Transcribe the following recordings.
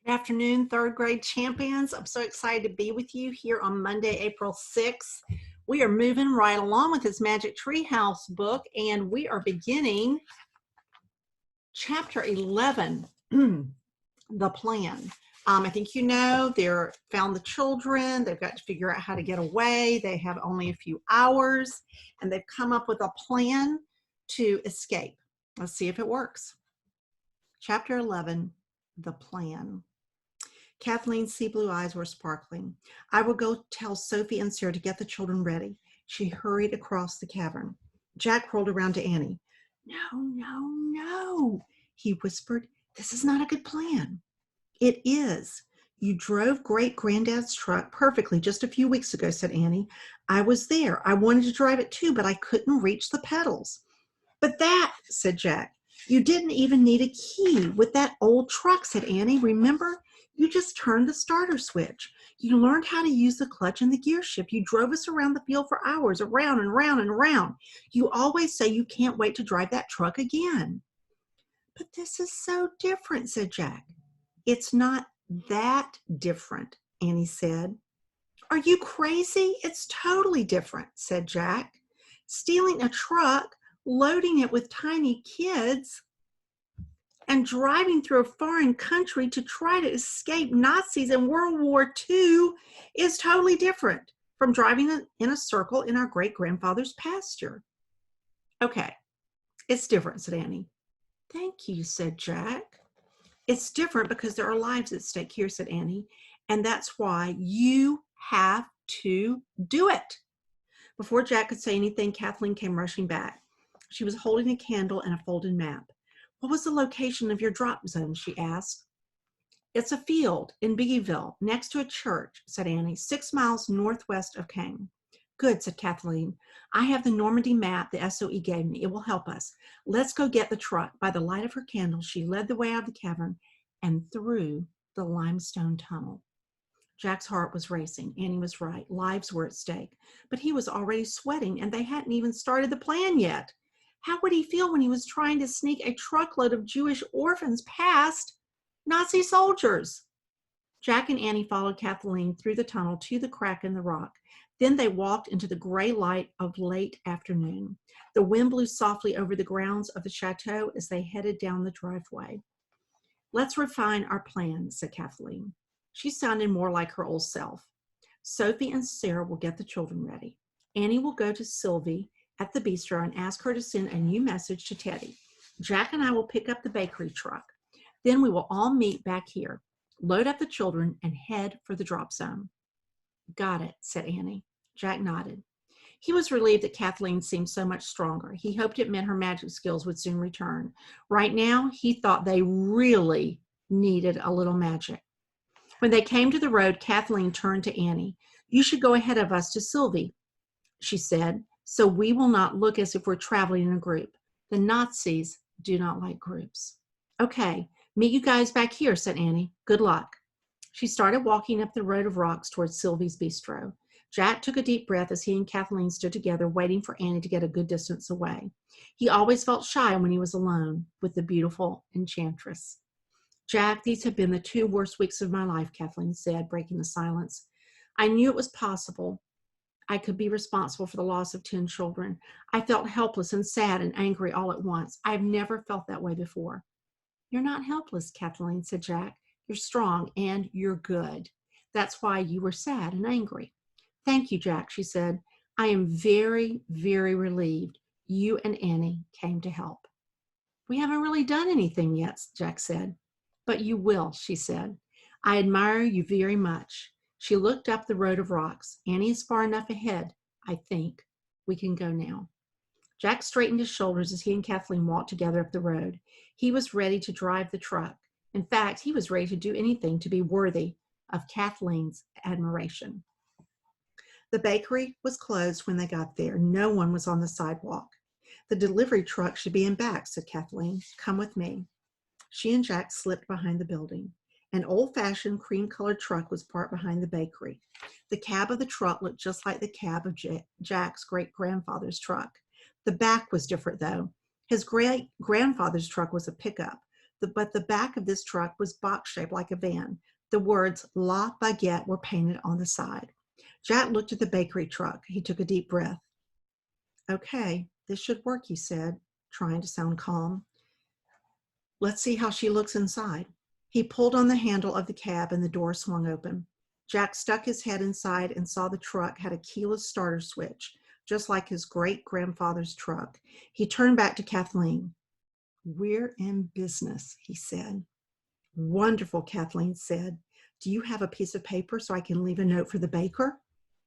Good afternoon, third grade champions. I'm so excited to be with you here on Monday, April 6th. We are moving right along with this Magic Treehouse book, and we are beginning chapter 11, the plan. I think you know they're found the children. They've got to figure out how to get away. They have only a few hours, and they've come up with a plan to escape. Let's see if it works. Chapter 11, the plan. Kathleen's sea blue eyes were sparkling. I will go tell Sophie and Sarah to get the children ready. She hurried across the cavern. Jack rolled around to Annie. No, he whispered. This is not a good plan. It is. You drove great-granddad's truck perfectly just a few weeks ago, said Annie. I was there. I wanted to drive it too, but I couldn't reach the pedals. But that, said Jack, you didn't even need a key with that old truck, said Annie. Remember? You just turned the starter switch. You learned how to use the clutch and the gear shift. You drove us around the field for hours, around and around and around. You always say you can't wait to drive that truck again. But this is so different, said Jack. It's not that different, Annie said. Are you crazy? It's totally different, said Jack. Stealing a truck, loading it with tiny kids, and driving through a foreign country to try to escape Nazis in World War II is totally different from driving in a circle in our great-grandfather's pasture. Okay, it's different, said Annie. Thank you, said Jack. It's different because there are lives at stake here, said Annie, and that's why you have to do it. Before Jack could say anything, Kathleen came rushing back. She was holding a candle and a folded map. What was the location of your drop zone? She asked. It's a field in Biggieville, next to a church, said Annie, 6 miles northwest of Kane. Good, said Kathleen. I have the Normandy map the SOE gave me. It will help us. Let's go get the truck. By the light of her candle, she led the way out of the cavern and through the limestone tunnel. Jack's heart was racing. Annie was right. Lives were at stake. But he was already sweating, and they hadn't even started the plan yet. How would he feel when he was trying to sneak a truckload of Jewish orphans past Nazi soldiers? Jack and Annie followed Kathleen through the tunnel to the crack in the rock. Then they walked into the gray light of late afternoon. The wind blew softly over the grounds of the chateau as they headed down the driveway. Let's refine our plan, said Kathleen. She sounded more like her old self. Sophie and Sarah will get the children ready. Annie will go to Sylvie at the bistro and ask her to send a new message to Teddy. Jack and I will pick up the bakery truck. Then we will all meet back here, load up the children, and head for the drop zone. Got it, said Annie. Jack nodded. He was relieved that Kathleen seemed so much stronger. He hoped it meant her magic skills would soon return. Right now, he thought they really needed a little magic. When they came to the road, Kathleen turned to Annie. You should go ahead of us to Sylvie, she said, so we will not look as if we're traveling in a group. The Nazis do not like groups. Okay, meet you guys back here, said Annie. Good luck. She started walking up the road of rocks towards Sylvie's bistro. Jack took a deep breath as he and Kathleen stood together, waiting for Annie to get a good distance away. He always felt shy when he was alone with the beautiful enchantress. Jack, these have been the 2 worst weeks of my life, Kathleen said, breaking the silence. I knew it was possible. I could be responsible for the loss of 10 children. I felt helpless and sad and angry all at once. I've never felt that way before. You're not helpless, Kathleen, said Jack. You're strong and you're good. That's why you were sad and angry. Thank you, Jack, she said. I am very, very relieved you and Annie came to help. We haven't really done anything yet, Jack said. But you will, she said. I admire you very much. She looked up the road of rocks. Annie is far enough ahead, I think. We can go now. Jack straightened his shoulders as he and Kathleen walked together up the road. He was ready to drive the truck. In fact, he was ready to do anything to be worthy of Kathleen's admiration. The bakery was closed when they got there. No one was on the sidewalk. The delivery truck should be in back, said Kathleen. Come with me. She and Jack slipped behind the building. An old-fashioned cream-colored truck was parked behind the bakery. The cab of the truck looked just like the cab of Jack's great-grandfather's truck. The back was different, though. His great-grandfather's truck was a pickup. but the back of this truck was box-shaped like a van. The words La Baguette were painted on the side. Jack looked at the bakery truck. He took a deep breath. Okay, this should work, he said, trying to sound calm. Let's see how she looks inside. He pulled on the handle of the cab and the door swung open. Jack stuck his head inside and saw the truck had a keyless starter switch, just like his great-grandfather's truck. He turned back to Kathleen. We're in business, he said. Wonderful, Kathleen said. Do you have a piece of paper so I can leave a note for the baker?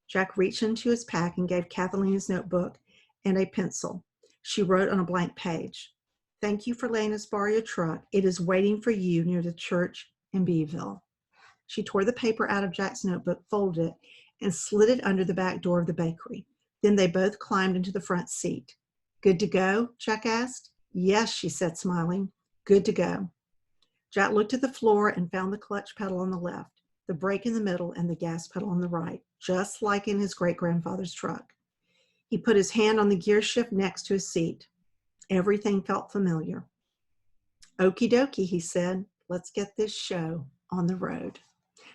Jack reached into his pack and gave Kathleen his notebook and a pencil. She wrote on a blank page, "Thank you for letting us borrow your truck. It is waiting for you near the church in Beeville." She tore the paper out of Jack's notebook, folded it, and slid it under the back door of the bakery. Then they both climbed into the front seat. Good to go? Jack asked. Yes, she said, smiling. Good to go. Jack looked at the floor and found the clutch pedal on the left, the brake in the middle, and the gas pedal on the right, just like in his great-grandfather's truck. He put his hand on the gear shift next to his seat. Everything felt familiar. Okie dokie, he said. Let's get this show on the road.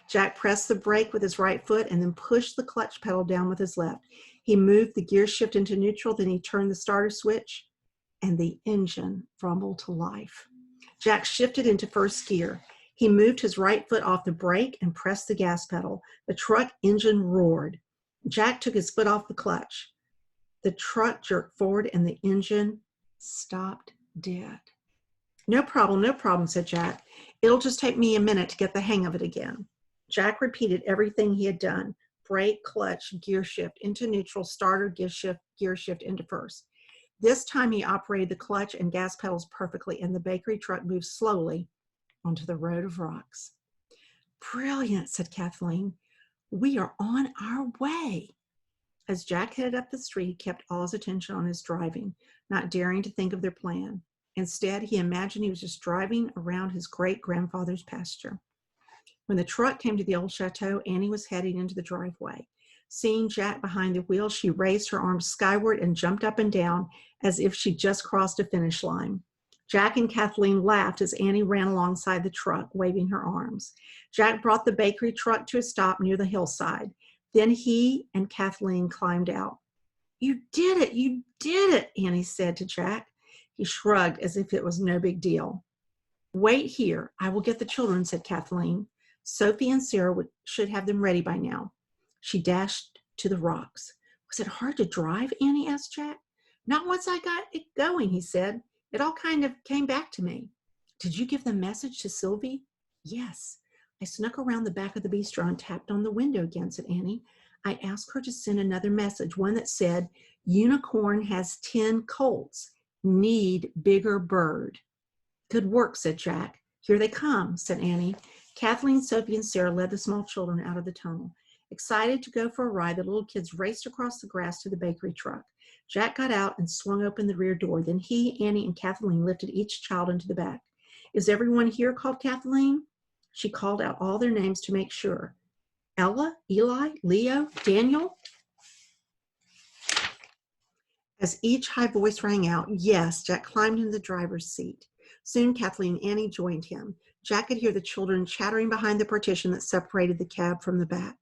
Jack pressed the brake with his right foot and then pushed the clutch pedal down with his left. He moved the gear shift into neutral, then he turned the starter switch, and the engine rumbled to life. Jack shifted into first gear. He moved his right foot off the brake and pressed the gas pedal. The truck engine roared. Jack took his foot off the clutch. The truck jerked forward and the engine stopped dead. No problem, said Jack. It'll just take me a minute to get the hang of it again. Jack repeated everything he had done. Brake, clutch, gear shift into neutral, starter, gear shift into first. This time he operated the clutch and gas pedals perfectly, and the bakery truck moved slowly onto the road of rocks. Brilliant, said Kathleen. We are on our way. As Jack headed up the street, he kept all his attention on his driving, not daring to think of their plan. Instead, he imagined he was just driving around his great-grandfather's pasture. When the truck came to the old chateau, Annie was heading into the driveway. Seeing Jack behind the wheel, she raised her arms skyward and jumped up and down as if she just crossed a finish line. Jack and Kathleen laughed as Annie ran alongside the truck, waving her arms. Jack brought the bakery truck to a stop near the hillside. Then he and Kathleen climbed out. You did it, Annie said to Jack. He shrugged as if it was no big deal. Wait here, I will get the children, said Kathleen. Sophie and Sarah should have them ready by now. She dashed to the rocks. Was it hard to drive, Annie asked Jack. Not once I got it going, he said. It all kind of came back to me. Did you give the message to Sylvie? Yes. I snuck around the back of the bistro and tapped on the window again, said Annie. I asked her to send another message, one that said, Unicorn has 10 colts. Need bigger bird. Good work, said Jack. Here they come, said Annie. Kathleen, Sophie, and Sarah led the small children out of the tunnel. Excited to go for a ride, the little kids raced across the grass to the bakery truck. Jack got out and swung open the rear door. Then he, Annie, and Kathleen lifted each child into the back. Is everyone here? Called Kathleen. She called out all their names to make sure. Ella, Eli, Leo, Daniel. As each high voice rang out, yes, Jack climbed into the driver's seat. Soon Kathleen and Annie joined him. Jack could hear the children chattering behind the partition that separated the cab from the back.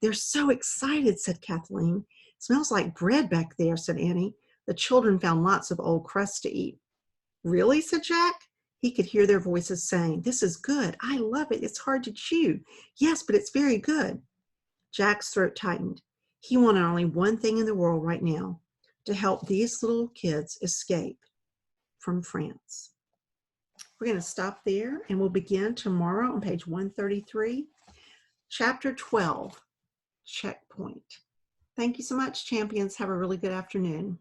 They're so excited, said Kathleen. Smells like bread back there, said Annie. The children found lots of old crust to eat. Really, said Jack. He could hear their voices saying, this is good. I love it. It's hard to chew. Yes, but it's very good. Jack's throat tightened. He wanted only one thing in the world right now, to help these little kids escape from France. We're going to stop there and we'll begin tomorrow on page 133, chapter 12, Checkpoint. Thank you so much, champions. Have a really good afternoon.